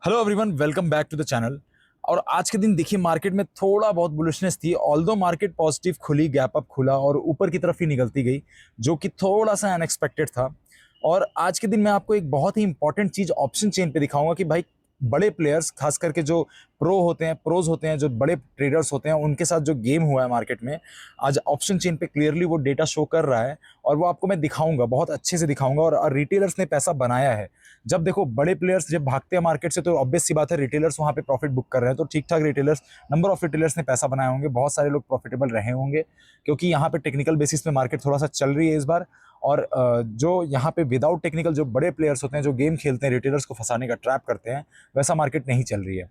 Hello everyone, welcome back to the channel. और आज के दिन देखिए मार्केट में थोड़ा बहुत बुलिशनेस थी। ऑल्दो मार्केट पॉजिटिव खुली, गैप अप खुला और ऊपर की तरफ ही निकलती गई, जो कि थोड़ा सा अनएक्सपेक्टेड था। और आज के दिन मैं आपको एक बहुत ही इंपॉर्टेंट चीज ऑप्शन चेन पे दिखाऊंगा कि भाई बड़े प्लेयर्स, खास करके जो प्रोज होते हैं, जो बड़े ट्रेडर्स होते हैं, उनके साथ जो गेम हुआ है मार्केट में, आज ऑप्शन चेन पे क्लियरली वो डेटा शो कर रहा है। और वो आपको मैं दिखाऊंगा, बहुत अच्छे से दिखाऊंगा। और रिटेलर्स ने पैसा बनाया है। जब देखो बड़े प्लेयर्स जब भागते हैं मार्केट से, तो ऑब्वियस सी बात है रिटेलर्स वहां पे प्रॉफिट बुक कर रहे हैं। तो ठीक ठाक रिटेलर्स, नंबर ऑफ रिटेलर्स ने पैसा बनाए होंगे, बहुत सारे लोग प्रॉफिटेबल रहे होंगे, क्योंकि यहाँ पे टेक्निकल बेसिस पे मार्केट थोड़ा सा चल रही है इस बार। और जो यहाँ पे विदाउट टेक्निकल जो बड़े प्लेयर्स होते हैं, जो गेम खेलते हैं, रिटेलर्स को फंसाने का ट्रैप करते हैं, वैसा मार्केट नहीं चल रही है।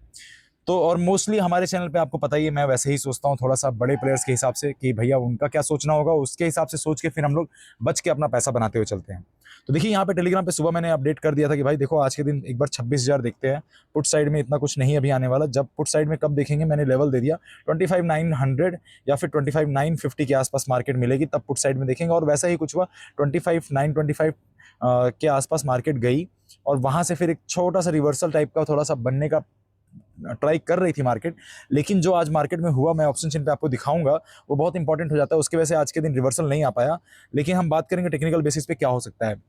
तो और मोस्टली हमारे चैनल पे आपको पता ही है, मैं वैसे ही सोचता हूँ थोड़ा सा बड़े प्लेयर्स के हिसाब से कि भैया उनका क्या सोचना होगा, उसके हिसाब से सोच के फिर हम लोग बच के अपना पैसा बनाते हुए चलते हैं। तो देखिए यहाँ पे टेलीग्राम पे सुबह मैंने अपडेट कर दिया था कि भाई देखो आज के दिन एक बार 26,000 देखते हैं। पुट साइड में इतना कुछ नहीं अभी आने वाला। जब पुट साइड में कब देखेंगे, मैंने लेवल दे दिया 25,900 या फिर 25,950 के आसपास मार्केट मिलेगी, तब पुट साइड में देखेंगे। और वैसा ही कुछ हुआ, 25,925 के आसपास मार्केट गई। और वहां से फिर एक छोटा सा रिवर्सल टाइप का थोड़ा सा बनने का ट्राई कर रही थी मार्केट। लेकिन जो आज मार्केट में हुआ, मैं ऑप्शन चेन पे आपको दिखाऊंगा, वो बहुत इंपॉर्टेंट हो जाता है। उसके वजह से आज के दिन रिवर्सल नहीं आ पाया। लेकिन हम बात करेंगे टेक्निकल बेसिस पे क्या हो सकता है।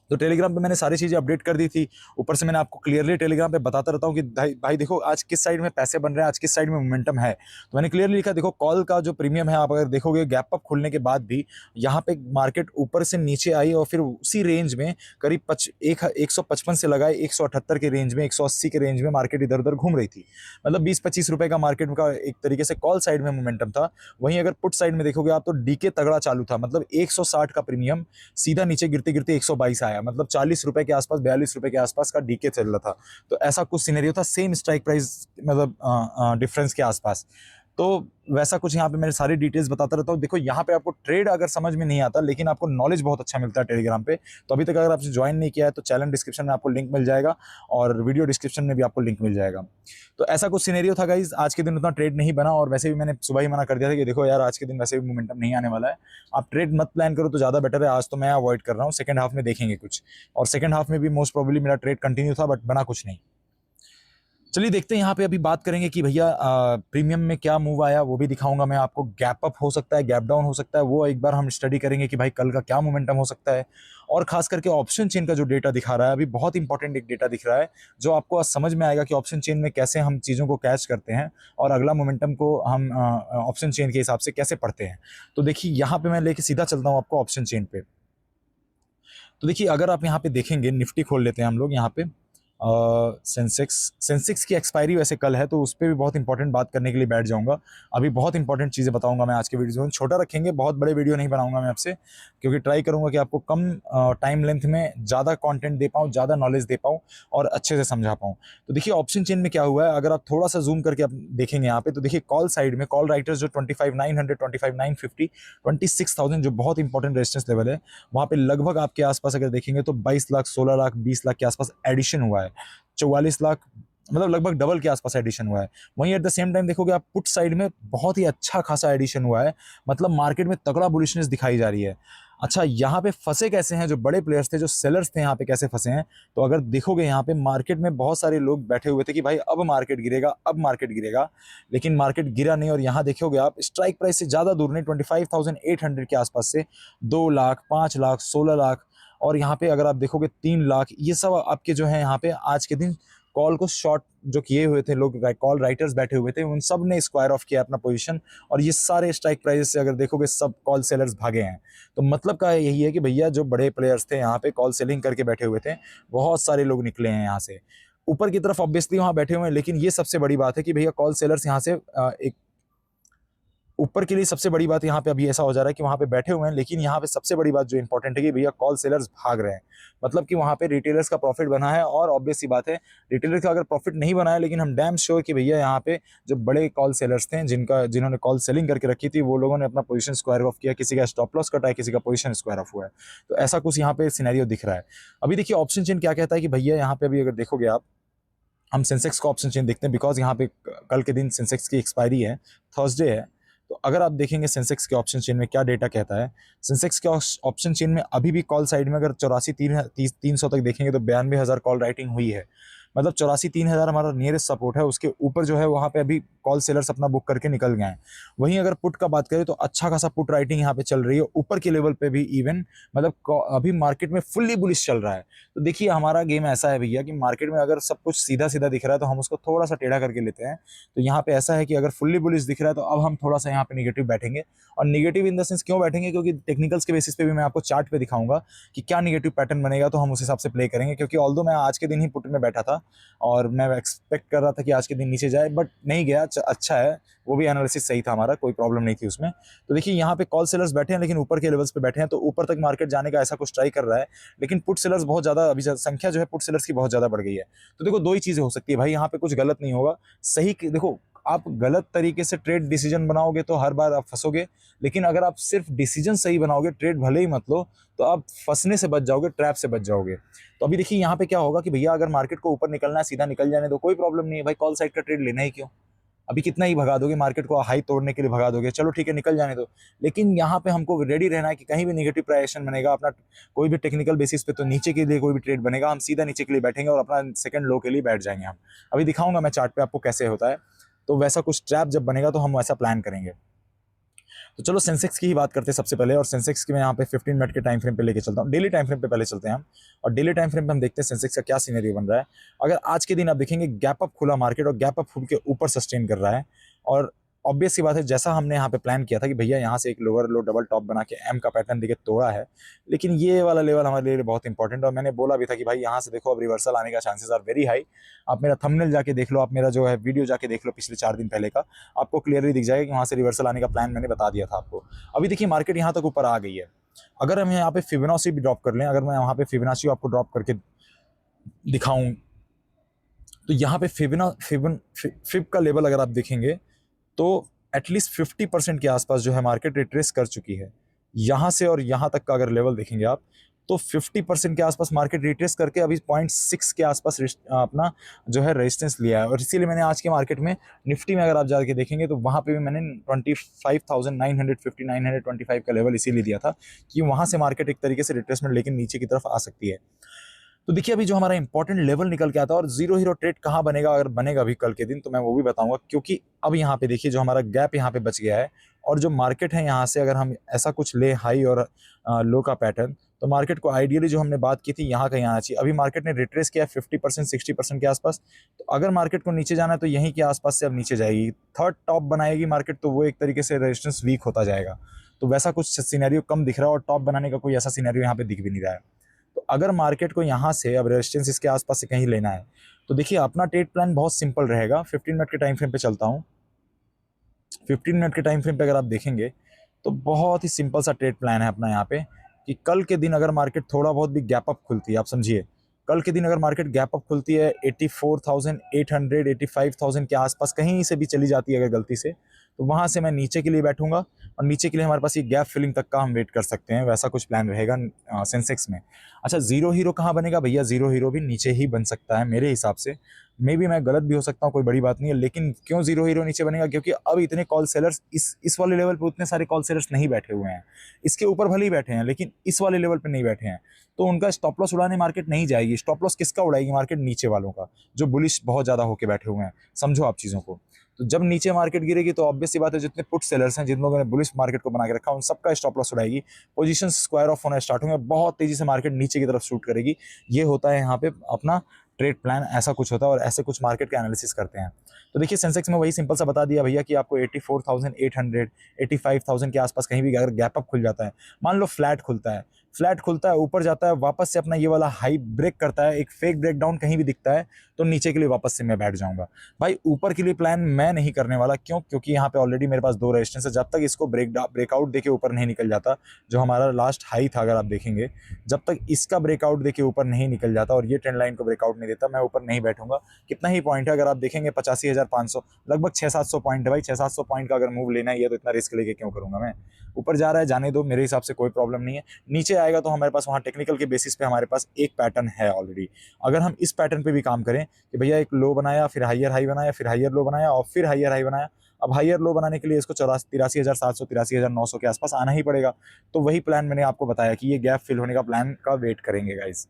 तो टेलीग्राम पे मैंने सारी चीजें अपडेट कर दी थी। ऊपर से मैंने आपको क्लियरली टेलीग्राम पे बताता रहता हूँ कि भाई भाई देखो आज किस साइड में पैसे बन रहे हैं, आज किस साइड में मोमेंटम है। तो मैंने क्लियरली लिखा, देखो कॉल का जो प्रीमियम है, आप अगर देखोगे गैप अप खुलने के बाद भी यहाँ पे मार्केट ऊपर से नीचे आई और फिर उसी रेंज में करीब 155 से लगाए 178 के रेंज में, 180 के रेंज में मार्केट इधर उधर घूम रही थी। मतलब 20-25 रुपए का मार्केट का एक तरीके से कॉल साइड में मोमेंटम था। वहीं अगर पुट साइड में देखोगे आप, तो डीके तगड़ा चालू था। मतलब 160 का प्रीमियम सीधा नीचे गिरते गिरते 122 आया। मतलब 40 रुपए के आसपास, 42 रुपए के आसपास का डीके चल रहा था। तो ऐसा कुछ सिनेरियो था, सेम स्ट्राइक प्राइस, मतलब डिफरेंस के आसपास। तो वैसा कुछ यहाँ पे मैंने सारी डिटेल्स बताता रहता हूँ। देखो यहाँ पे आपको ट्रेड अगर समझ में नहीं आता, लेकिन आपको नॉलेज बहुत अच्छा मिलता है टेलीग्राम पे। तो अभी तक अगर आपने ज्वाइन नहीं किया है, तो चैनल डिस्क्रिप्शन में आपको लिंक मिल जाएगा और वीडियो डिस्क्रिप्शन में भी आपको लिंक मिल जाएगा। तो ऐसा कुछ सिनेरियो था गाइज। आज के दिन उतना ट्रेड नहीं बना, और वैसे भी मैंने सुबह ही मना कर दिया था कि देखो यार आज के दिन वैसे भी मोमेंटम नहीं आने वाला है, आप ट्रेड मत प्लान करो तो ज़्यादा बेटर है। आज तो मैं अवॉइड कर रहा हूँ, सेकंड हाफ में देखेंगे कुछ। और सेकंड हाफ में भी मोस्ट प्रोबेबली मेरा ट्रेड कंटिन्यू था, बट बना कुछ नहीं। चलिए देखते हैं, यहाँ पे अभी बात करेंगे कि भैया प्रीमियम में क्या मूव आया, वो भी दिखाऊंगा मैं आपको। गैप अप हो सकता है, गैप डाउन हो सकता है, वो एक बार हम स्टडी करेंगे कि भाई कल का क्या मोमेंटम हो सकता है। और खास करके ऑप्शन चेन का जो डेटा दिखा रहा है अभी, बहुत इंपॉर्टेंट एक डेटा दिख रहा है, जो आपको आज समझ में आएगा कि ऑप्शन चेन में कैसे हम चीज़ों को कैच करते हैं और अगला मोमेंटम को हम ऑप्शन चेन के हिसाब से कैसे पढ़ते हैं। तो देखिए यहाँ पे मैं लेके सीधा चलता हूँ आपको ऑप्शन चेन पे। तो देखिए अगर आप यहाँ पे देखेंगे, निफ्टी खोल लेते हैं हम लोग यहाँ पे। सेंसेक्स सेंसेक्स की एक्सपायरी वैसे कल है, तो उस पर भी बहुत इंपॉर्टेंट बात करने के लिए बैठ जाऊंगा। अभी बहुत इंपॉर्टेंट चीज़ें बताऊंगा मैं आज के वीडियो में। छोटा रखेंगे, बहुत बड़े वीडियो नहीं बनाऊंगा मैं आपसे, क्योंकि ट्राई करूंगा कि आपको कम टाइम लेंथ में ज़्यादा कंटेंट दे पाऊँ, ज़्यादा नॉलेज दे पाऊँ और अच्छे से समझा पाऊँ। तो देखिए ऑप्शन चेन में क्या हुआ है, अगर आप थोड़ा सा जूम करके आप देखेंगे यहाँ पे, तो देखिए कॉल साइड में कॉल राइटर्स जो 25,900, 25,950, 26,000 जो बहुत इंपॉर्टेंट रेजिस्टेंस लेवल है, वहाँ पे लगभग आपके आसपास अगर देखेंगे तो 22 लाख, 16 लाख, 20 लाख के आसपास एडिशन हुआ है। 44 लाख, मतलब लगभग डबल के आसपास एडिशन हुआ है। वहीं एट द सेम टाइम देखोगे आप, पुट साइड में बहुत ही अच्छा खासा एडिशन हुआ है। मतलब मार्केट में तगड़ा बुलिशनेस दिखाई जा रही है। अच्छा, यहाँ पे फंसे कैसे हैं जो बड़े प्लेयर्स थे, जो सेलर्स थे, यहाँ पे कैसे फंसे हैं? तो अगर देखोगे यहाँ पे मार्केट में बहुत सारे लोग बैठे हुए थे कि भाई अब मार्केट गिरेगा, अब मार्केट गिरेगा। लेकिन मार्केट गिरा नहीं। और यहाँ देखोगे आप, स्ट्राइक प्राइस से ज़्यादा दूर नहीं, 25,800 के आसपास से 2 लाख, 5 लाख, 16 लाख, और यहाँ पे अगर आप देखोगे 3 लाख, ये सब आपके जो है यहाँ पे आज के दिन कॉल को शॉर्ट जो किए हुए थे लोग, कॉल राइटर्स बैठे हुए थे, उन सब ने स्क्वायर ऑफ किया अपना पोजीशन। और ये सारे स्ट्राइक प्राइस से अगर देखोगे, सब कॉल सेलर्स भागे हैं। तो मतलब का यही है कि भैया जो बड़े प्लेयर्स थे यहाँ पे कॉल सेलिंग करके बैठे हुए थे, बहुत सारे लोग निकले हैं यहाँ से ऊपर की तरफ, ऑब्वियसली वहां बैठे हुए हैं। लेकिन ये सबसे बड़ी बात है कि भैया कॉल सेलर्स यहाँ से एक ऊपर के लिए सबसे बड़ी बात यहाँ पे अभी ऐसा हो जा रहा है कि वहां पे बैठे हुए हैं। लेकिन यहाँ पे सबसे बड़ी बात जो इंपॉर्टेंट है कि भैया कॉल सेलर्स भाग रहे हैं। मतलब कि वहां पे रिटेलर्स का प्रॉफिट बना है। और ऑब्वियस सी बात है, रिटेलर्स का अगर प्रॉफिट नहीं बना है, लेकिन हम डैम श्योर कि भैया यहाँ पे जो बड़े कॉल सेलर्स थे, जिन्होंने कॉल सेलिंग करके रखी थी, वो लोगों ने अपना पोजीशन स्क्वायर ऑफ किया। किसी का स्टॉप लॉस कटा है, किसी का पोजीशन स्क्वायर ऑफ हुआ है। तो ऐसा कुछ यहाँ पे सिनेरियो दिख रहा है। अभी देखिए ऑप्शन चेन क्या कहता है कि भैया यहाँ पे अभी अगर देखोगे आप, हम सेंसेक्स का ऑप्शन चेन देखते हैं, बिकॉज यहाँ पे कल के दिन सेंसेक्स की एक्सपायरी है, थर्सडे है। तो अगर आप देखेंगे सेंसेक्स के ऑप्शन चेन में क्या डेटा कहता है, सेंसेक्स के ऑप्शन चेन में अभी भी कॉल साइड में अगर 84 300 तक देखेंगे, तो 92,000 कॉल राइटिंग हुई है। मतलब 84-3000 हमारा नियरेस्ट सपोर्ट है, उसके ऊपर जो है वहाँ पे अभी कॉल सेलर्स अपना बुक करके निकल गए हैं। वहीं अगर पुट का बात करें तो अच्छा खासा पुट राइटिंग यहाँ पे चल रही है, ऊपर के लेवल पे भी इवन, मतलब अभी मार्केट में फुल्ली बुलिश चल रहा है। तो देखिए हमारा गेम ऐसा है भैया कि मार्केट में अगर सब कुछ सीधा सीधा दिख रहा है तो हम उसको थोड़ा सा टेढ़ा करके लेते हैं। तो यहाँ पे ऐसा है कि अगर फुल्ली बुलिश दिख रहा है तो अब हम थोड़ा सा यहाँ पे निगेटिव बैठेंगे। और निगेटिव इन द सेंस क्यों बैठेंगे, क्योंकि टेक्निकल्स के बेसिस पे भी मैं आपको चार्ट पे दिखाऊंगा कि क्या निगेटिव पैटर्न बनेगा, तो हम उस हिसाब से प्ले करेंगे। क्योंकि ऑल्दो मैं आज के दिन ही पुट में बैठा था और मैं एक्सपेक्ट कर रहा था कि आज के दिन नीचे जाए, बट नहीं गया। अच्छा है, वो भी एनालिसिस सही था हमारा, कोई प्रॉब्लम नहीं थी उसमें। तो देखिए यहाँ पे कॉल सेलर्स बैठे हैं लेकिन ऊपर के लेवल्स पे बैठे हैं, तो ऊपर तक मार्केट जाने का ऐसा कुछ ट्राई कर रहा है। लेकिन पुट सेलर्स बहुत ज़्यादा अभी संख्या जो है पुट सेलर्स की बहुत ज़्यादा बढ़ गई है। तो देखो दो ही चीज़ें हो सकती है भाई, यहाँ पे कुछ गलत नहीं होगा। सही देखो, आप गलत तरीके से ट्रेड डिसीजन बनाओगे तो हर बार आप फंसोगे। लेकिन अगर आप सिर्फ डिसीजन सही बनाओगे, ट्रेड भले ही मत लो, तो आप फंसने से बच जाओगे, ट्रैप से बच जाओगे। तो अभी देखिए यहाँ पे क्या होगा कि भैया अगर मार्केट को ऊपर निकलना है, सीधा निकल जाने दो, कोई प्रॉब्लम नहीं है भाई, कॉल साइड का ट्रेड लेना ही क्यों। अभी कितना ही भगा दोगे मार्केट को, हाई तोड़ने के लिए भगा दोगे, चलो ठीक है निकल जाने दो। लेकिन यहाँ पे हमको रेडी रहना है कि कहीं भी नेगेटिव प्राइसेशन बनेगा अपना, कोई भी टेक्निकल बेसिस पे तो नीचे के लिए कोई भी ट्रेड बनेगा, हम सीधा नीचे के लिए बैठेंगे और अपना सेकंड लो के लिए बैठ जाएंगे हम। अभी दिखाऊंगा मैं चार्ट पे आपको कैसे होता है। तो वैसा कुछ ट्रैप जब बनेगा तो हम वैसा प्लान करेंगे। तो चलो सेंसेक्स की ही बात करते हैं सबसे पहले, और सेंसेक्स की मैं यहाँ पे 15 मिनट के टाइम फ्रेम पे लेके चलता हूँ। डेली टाइम फ्रेम पे पहले चलते हैं हम, और डेली टाइम फ्रेम पे हम देखते हैं सेंसेक्स का क्या सिनेरियो बन रहा है। अगर आज के दिन आप देखेंगे गैप अप खुला मार्केट और गैप अप खुल के ऊपर सस्टेन कर रहा है, और ऑब्वियस सी बात है जैसा हमने यहाँ पे प्लान किया था कि भैया यहाँ से एक लोअर लो डबल टॉप बना के एम का पैटर्न देके तोड़ा है। लेकिन ये वाला लेवल हमारे लिए बहुत इंपॉर्टेंट, और मैंने बोला भी था कि भाई यहाँ से देखो अब रिवर्सल आने का चांसेस आर वेरी हाई। आप मेरा थंबनेल जाके देख लो, आप मेरा जो है वीडियो जाके देख लो पिछले 4 दिन पहले का, आपको क्लियरली दिख जाएगा कि वहाँ से रिवर्सल आने का प्लान मैंने बता दिया था आपको। अभी देखिए मार्केट यहाँ तक ऊपर आ गई है। अगर हम यहाँ पे फिबोनाची भी ड्रॉप कर लें, अगर मैं यहाँ पे फिबोनाची आपको ड्रॉप करके दिखाऊं, तो यहाँ पे फिब का लेवल अगर आप देखेंगे तो एटलीस्ट 50% के आसपास जो है मार्केट रिट्रेस कर चुकी है। यहाँ से और यहाँ तक का अगर लेवल देखेंगे आप, तो 50% के आसपास मार्केट रिट्रेस करके अभी 0.6 के आसपास अपना जो है रेजिस्टेंस लिया है। और इसीलिए मैंने आज के मार्केट में निफ्टी में अगर आप जाके देखेंगे तो वहाँ पे भी मैंने 25,950 925 का लेवल इसीलिए दिया था कि वहाँ से मार्केट एक तरीके से रिट्रेसमेंट लेकिन नीचे की तरफ आ सकती है। तो देखिए अभी जो हमारा इंपॉर्टेंट लेवल निकल के आता है, और जीरो हीरो ट्रेड कहाँ बनेगा अगर बनेगा अभी कल के दिन, तो मैं वो भी बताऊंगा। क्योंकि अब यहाँ पे देखिए जो हमारा गैप यहाँ पे बच गया है, और जो मार्केट है यहाँ से अगर हम ऐसा कुछ ले हाई और लो का पैटर्न, तो मार्केट को आइडियली जो हमने बात की थी यहाँ कहीं आना चाहिए। अभी मार्केट ने रिट्रेस किया 50% 60% के आसपास, तो अगर मार्केट को नीचे जाना है तो यहीं के आसपास से अब नीचे जाएगी, थर्ड टॉप बनाएगी मार्केट, तो वो एक तरीके से रेजिस्टेंस वीक होता जाएगा। तो वैसा कुछ सिनेरियो कम दिख रहा है, और टॉप बनाने का कोई ऐसा सिनेरियो यहाँ पे दिख भी नहीं रहा है। तो अगर मार्केट को यहाँ से अब रेजिस्टेंस इसके आसपास से कहीं लेना है, तो देखिए अपना ट्रेड प्लान बहुत सिंपल रहेगा। 15 मिनट के टाइम फ्रेम पे चलता हूँ। 15 मिनट के टाइम फ्रेम पे अगर आप देखेंगे तो बहुत ही सिंपल सा ट्रेड प्लान है अपना यहाँ पे, कि कल के दिन अगर मार्केट थोड़ा बहुत भी गैप अप खुलती है, आप समझिए कल के दिन अगर मार्केट गैप अप खुलती है 84,800 85,000 के आसपास कहीं से भी चली जाती है अगर गलती से, तो वहाँ से मैं नीचे के लिए बैठूंगा, और नीचे के लिए हमारे पास ये गैप फिलिंग तक का हम वेट कर सकते हैं। वैसा कुछ प्लान रहेगा सेंसेक्स में। अच्छा जीरो हीरो कहाँ बनेगा भैया, जीरो हीरो भी नीचे ही बन सकता है मेरे हिसाब से। मे भी मैं गलत भी हो सकता हूँ, कोई बड़ी बात नहीं है। लेकिन क्यों जीरो हीरो नीचे बनेगा, क्योंकि अब इतने कॉल सेलर्स इस वाले लेवल पे उतने सारे कॉल सेलर्स नहीं बैठे हुए हैं। इसके ऊपर भले ही बैठे हैं लेकिन इस वाले लेवल पे नहीं बैठे हैं, तो उनका स्टॉप लॉस उड़ाने मार्केट नहीं जाएगी। स्टॉप लॉस किसका उड़ाएगी मार्केट, नीचे वालों का, जो बुलिश बहुत ज्यादा होके बैठे हुए हैं। समझो आप चीजों को। तो जब नीचे मार्केट गिरेगी तो ऑब्वियस सी बात है जितने पुट सेलर्स हैं, जिन लोगों ने बुलिश मार्केट को बना के रखा, उन सबका स्टॉप लॉस उड़ाएगी। पोजीशन स्क्वायर ऑफ होना स्टार्ट होंगे, बहुत तेजी से मार्केट नीचे की तरफ शूट करेगी। ये होता है यहाँ पे अपना ट्रेड प्लान, ऐसा कुछ होता है, और ऐसे कुछ मार्केट के एनालिसिस करते हैं। तो देखिए सेंसेक्स में वही सिंपल सा बता दिया भैया कि आपको 84,800 85,000 के आसपास कहीं भी अगर गैप अप खुल जाता है, मान लो फ्लैट खुलता है, ऊपर जाता है, वापस से अपना ये वाला हाई ब्रेक करता है, एक फेक ब्रेकडाउन कहीं भी दिखता है, तो नीचे के लिए वापस से मैं बैठ जाऊंगा। भाई ऊपर के लिए प्लान मैं नहीं करने वाला, क्यों, क्योंकि यहाँ पे ऑलरेडी मेरे पास 2 रेजिस्टेंस है। जब तक इसको ब्रेकआउट देके ऊपर नहीं निकल जाता, जो हमारा लास्ट हाई था अगर आप देखेंगे, जब तक इसका ब्रेकआउट देके ऊपर नहीं निकल जाता और ये ट्रेंड लाइन को ब्रेकआउट नहीं देता, मैं ऊपर नहीं बैठूंगा। कितना ही पॉइंट है अगर आप देखेंगे 85,500, लगभग 600-700 पॉइंट है भाई। 600-700 पॉइंट का अगर मूव लेना ही है तो इतना रिस्क लेके क्यों करूंगा मैं। ऊपर जा रहा है जाने दो, मेरे हिसाब से कोई प्रॉब्लम नहीं है। नीचे आएगा तो हमारे पास वहाँ टेक्निकल के बेसिस पे हमारे पास एक पैटर्न है ऑलरेडी। अगर हम इस पैटर्न पे भी काम करें कि भैया एक लो बनाया, फिर हाइयर हाई बनाया, फिर हाइयर लो बनाया और फिर हाइयर हाई बनाया, अब हायर लो बनाने के लिए इसको 83,700 83,900 के आसपास आना ही पड़ेगा। तो वही प्लान मैंने आपको बताया कि ये गैप फिल होने का प्लान का वेट करेंगे गाइस।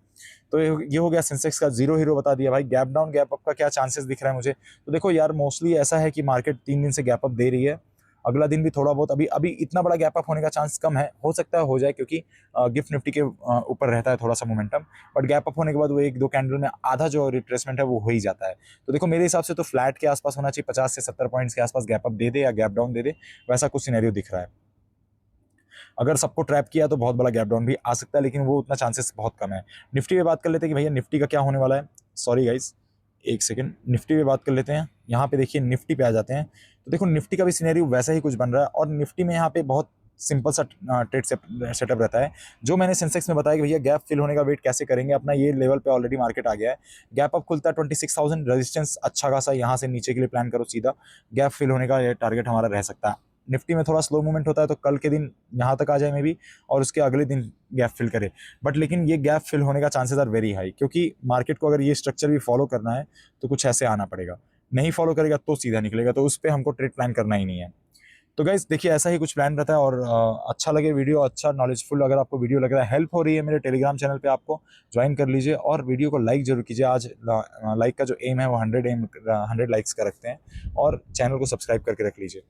तो ये हो गया सेंसेक्स का जीरो हीरो बता दिया भाई। गैप डाउन गैप अप का क्या चांसेस दिख रहा है मुझे, तो देखो यार मोस्टली ऐसा है कि मार्केट 3 दिन से गैप अप दे रही है, अगला दिन भी थोड़ा बहुत, अभी अभी इतना बड़ा गैप अप होने का चांस कम है, हो सकता है हो जाए क्योंकि गिफ्ट निफ्टी के ऊपर रहता है थोड़ा सा मोमेंटम, बट गैप अप होने के बाद वो 1-2 कैंडल में आधा जो रिट्रेसमेंट है वो हो ही जाता है। तो देखो मेरे हिसाब से तो फ्लैट के आसपास होना चाहिए, 50 से 70 पॉइंट्स के आसपास गैप अप दे दे या गैप डाउन दे दे, वैसा कुछ सिनेरियो दिख रहा है। अगर सबको ट्रैप किया तो बहुत बड़ा गैप डाउन भी आ सकता है, लेकिन वो उतना चांसेस बहुत कम है। निफ्टी पे बात कर लेते हैं कि भैया निफ्टी का क्या होने वाला है। सॉरी गाइस, एक सेकंड, निफ्टी पे बात कर लेते हैं। यहाँ पे देखिए निफ्टी पे आ जाते हैं, तो देखो निफ्टी का भी सिनेरियो वैसा ही कुछ बन रहा है, और निफ्टी में यहाँ पे बहुत सिंपल सा ट्रेड सेटअप रहता है। जो मैंने सेंसेक्स में बताया कि भैया गैप फिल होने का वेट कैसे करेंगे, अपना ये लेवल पे ऑलरेडी मार्केट आ गया है, गैप अप खुलता है 26,000, रेजिस्टेंस अच्छा खासा यहाँ से नीचे के लिए प्लान करो, सीधा गैप फिल होने का ये टारगेट हमारा रह सकता है। निफ्टी में थोड़ा स्लो मूवमेंट होता है, तो कल के दिन यहाँ तक आ जाए मे बी, और उसके अगले दिन गैप फिल करे, बट लेकिन ये गैप फिल होने का चांसेस आर वेरी हाई, क्योंकि मार्केट को अगर ये स्ट्रक्चर भी फॉलो करना है तो कुछ ऐसे आना पड़ेगा, नहीं फॉलो करेगा तो सीधा निकलेगा, तो उस पर हमको ट्रेड प्लान करना ही नहीं है। तो गाइज देखिए ऐसा ही कुछ प्लान रहता है, और अच्छा लगे वीडियो, अच्छा नॉलेजफुल अगर आपको वीडियो लग रहा है, हेल्प हो रही है मेरे टेलीग्राम चैनल पे, आपको ज्वाइन कर लीजिए, और वीडियो को लाइक जरूर कीजिए। आज लाइक का जो एम है वो 100 लाइक्स का रखते हैं, और चैनल को सब्सक्राइब करके रख लीजिए।